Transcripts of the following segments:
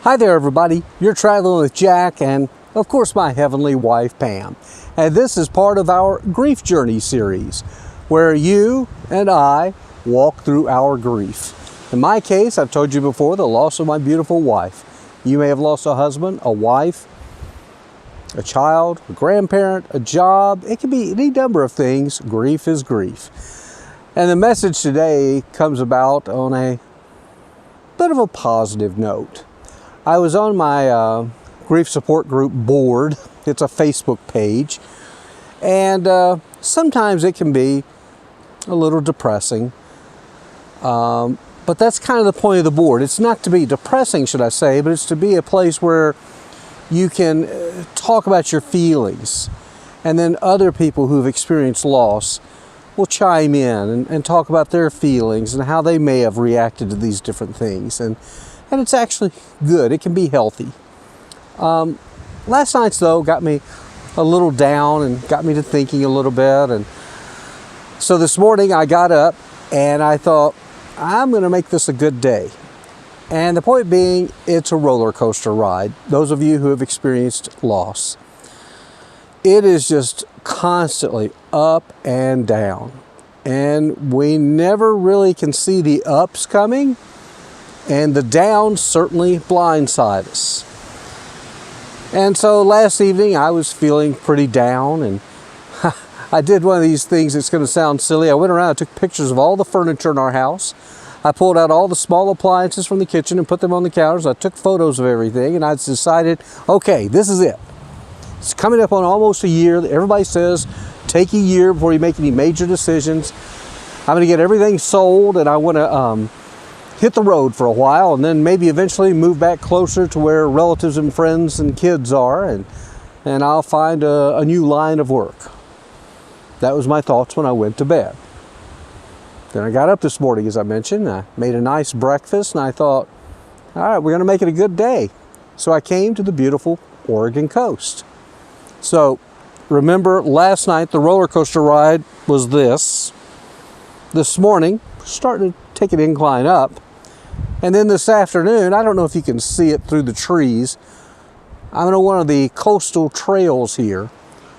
Hi there, everybody. You're traveling with Jack and, of course, my heavenly wife, Pam. And this is part of our Grief Journey series, where you and I walk through our grief. In my case, I've told you before, the loss of my beautiful wife. You may have lost a husband, a wife, a child, a grandparent, a job. It can be any number of things. Grief is grief. And the message today comes about on a bit of a positive note. I was on my grief support group board. It's a Facebook page. And sometimes it can be a little depressing. But that's kind of the point of the board. It's not to be depressing, should I say, but it's to be a place where you can talk about your feelings. And then other people who've experienced loss will chime in and talk about their feelings and how they may have reacted to these different things. And it's actually good. It can be healthy. Last night's, though, got me a little down and got me to thinking a little bit. And so this morning I got up and I thought, I'm going to make this a good day. And the point being, it's a roller coaster ride. Those of you who have experienced loss, it is just constantly up and down. And we never really can see the ups coming. And the downs certainly blindside us. And so last evening I was feeling pretty down, and I did one of these things that's going to sound silly. I went around and took pictures of all the furniture in our house. I pulled out all the small appliances from the kitchen and put them on the counters. I took photos of everything, and I decided, okay, this is it. It's coming up on almost a year. Everybody says take a year before you make any major decisions. I'm going to get everything sold, and I want to hit the road for a while, and then maybe eventually move back closer to where relatives and friends and kids are, and I'll find a new line of work. That was my thoughts when I went to bed. Then I got up this morning, as I mentioned. I made a nice breakfast, and I thought, all right, we're going to make it a good day. So I came to the beautiful Oregon coast. So remember, last night the roller coaster ride was this. This morning, starting to take an incline up. And then this afternoon, I don't know if you can see it through the trees, I'm on one of the coastal trails here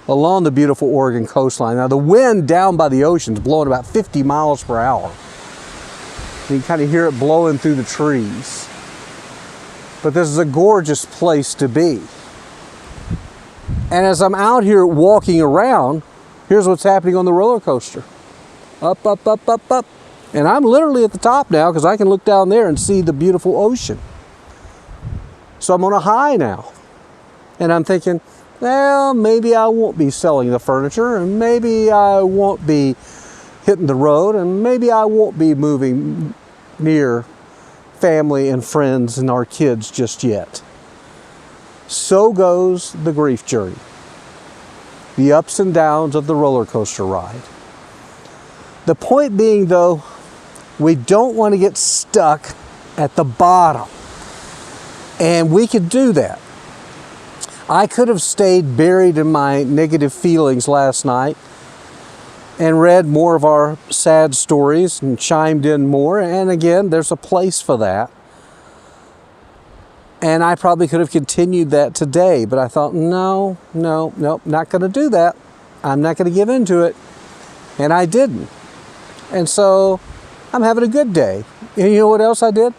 along the beautiful Oregon coastline. Now the wind down by the ocean is blowing about 50 miles per hour. You can kind of hear it blowing through the trees. But this is a gorgeous place to be. And as I'm out here walking around, here's what's happening on the roller coaster. Up, up, up, up, up. And I'm literally at the top now because I can look down there and see the beautiful ocean. So I'm on a high now. And I'm thinking, well, maybe I won't be selling the furniture, and maybe I won't be hitting the road, and maybe I won't be moving near family and friends and our kids just yet. So goes the grief journey. The ups and downs of the roller coaster ride. The point being, though, we don't want to get stuck at the bottom. And we could do that. I could have stayed buried in my negative feelings last night and read more of our sad stories and chimed in more. And again, there's a place for that. And I probably could have continued that today, but I thought, no, not going to do that. I'm not going to give in to it. And I didn't. And so I'm having a good day. And you know what else I did?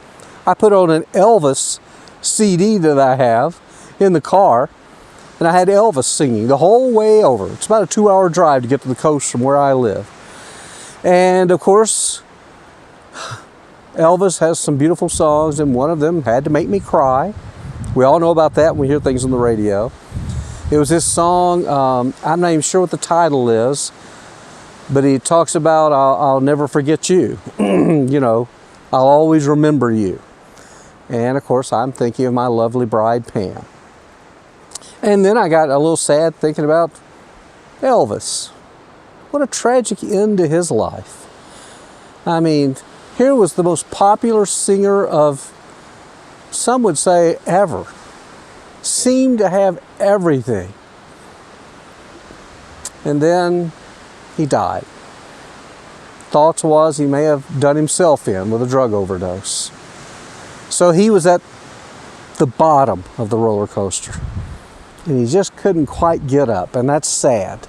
I put on an Elvis CD that I have in the car, and I had Elvis singing the whole way over. It's about a 2-hour drive to get to the coast from where I live. And of course, Elvis has some beautiful songs, and one of them had to make me cry. We all know about that when we hear things on the radio. It was this song, I'm not even sure what the title is, but he talks about, I'll never forget you. You know, I'll always remember you. And of course, I'm thinking of my lovely bride, Pam. And then I got a little sad thinking about Elvis. What a tragic end to his life. I mean, here was the most popular singer of, some would say, ever. Seemed to have everything. And then he died. Thoughts was he may have done himself in with a drug overdose. So he was at the bottom of the roller coaster. And he just couldn't quite get up, and that's sad.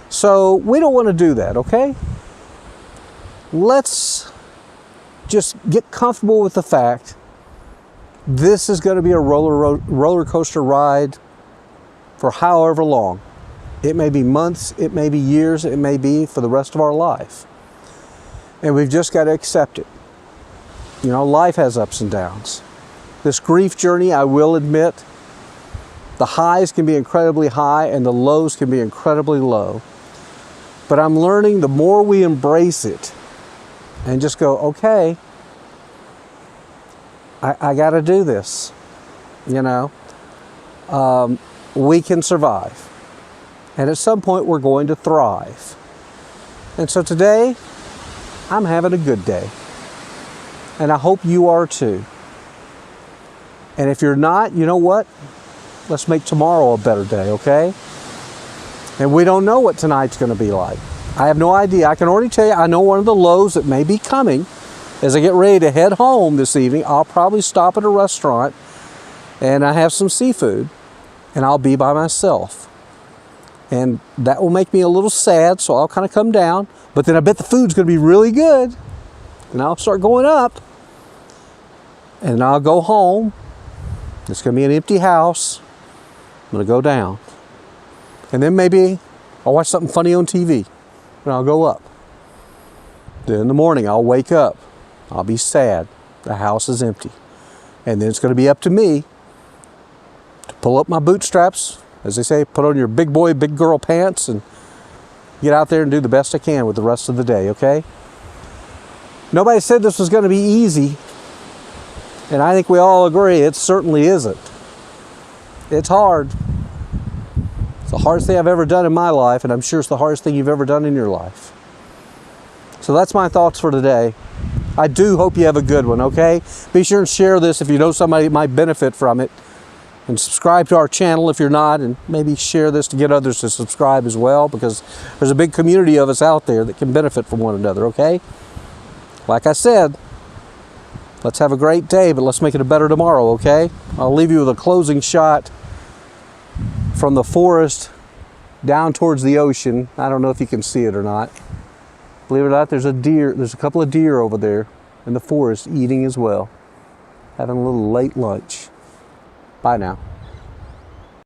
So we don't want to do that, okay? Let's just get comfortable with the fact this is going to be a roller coaster ride for however long. It may be months, it may be years, it may be for the rest of our life. And we've just got to accept it. You know, life has ups and downs. This grief journey, I will admit, the highs can be incredibly high and the lows can be incredibly low. But I'm learning the more we embrace it and just go, okay, I got to do this, you know. We can survive. And at some point, we're going to thrive. And so today, I'm having a good day. And I hope you are too. And if you're not, you know what? Let's make tomorrow a better day, okay? And we don't know what tonight's going to be like. I have no idea. I can already tell you, I know one of the lows that may be coming. As I get ready to head home this evening, I'll probably stop at a restaurant and I have some seafood and I'll be by myself. And that will make me a little sad, so I'll kind of come down. But then I bet the food's going to be really good. And I'll start going up. And I'll go home. It's going to be an empty house. I'm going to go down. And then maybe I'll watch something funny on TV. And I'll go up. Then in the morning, I'll wake up. I'll be sad. The house is empty. And then it's going to be up to me to pull up my bootstraps, as they say, put on your big boy, big girl pants and get out there and do the best I can with the rest of the day, okay? Nobody said this was going to be easy. And I think we all agree it certainly isn't. It's hard. It's the hardest thing I've ever done in my life, and I'm sure it's the hardest thing you've ever done in your life. So that's my thoughts for today. I do hope you have a good one, okay? Be sure and share this if you know somebody that might benefit from it. And subscribe to our channel if you're not, and maybe share this to get others to subscribe as well, because there's a big community of us out there that can benefit from one another, okay? Like I said, let's have a great day, but let's make it a better tomorrow, okay? I'll leave you with a closing shot from the forest down towards the ocean. I don't know if you can see it or not. Believe it or not, there's a couple of deer over there in the forest eating as well, having a little late lunch. Bye now.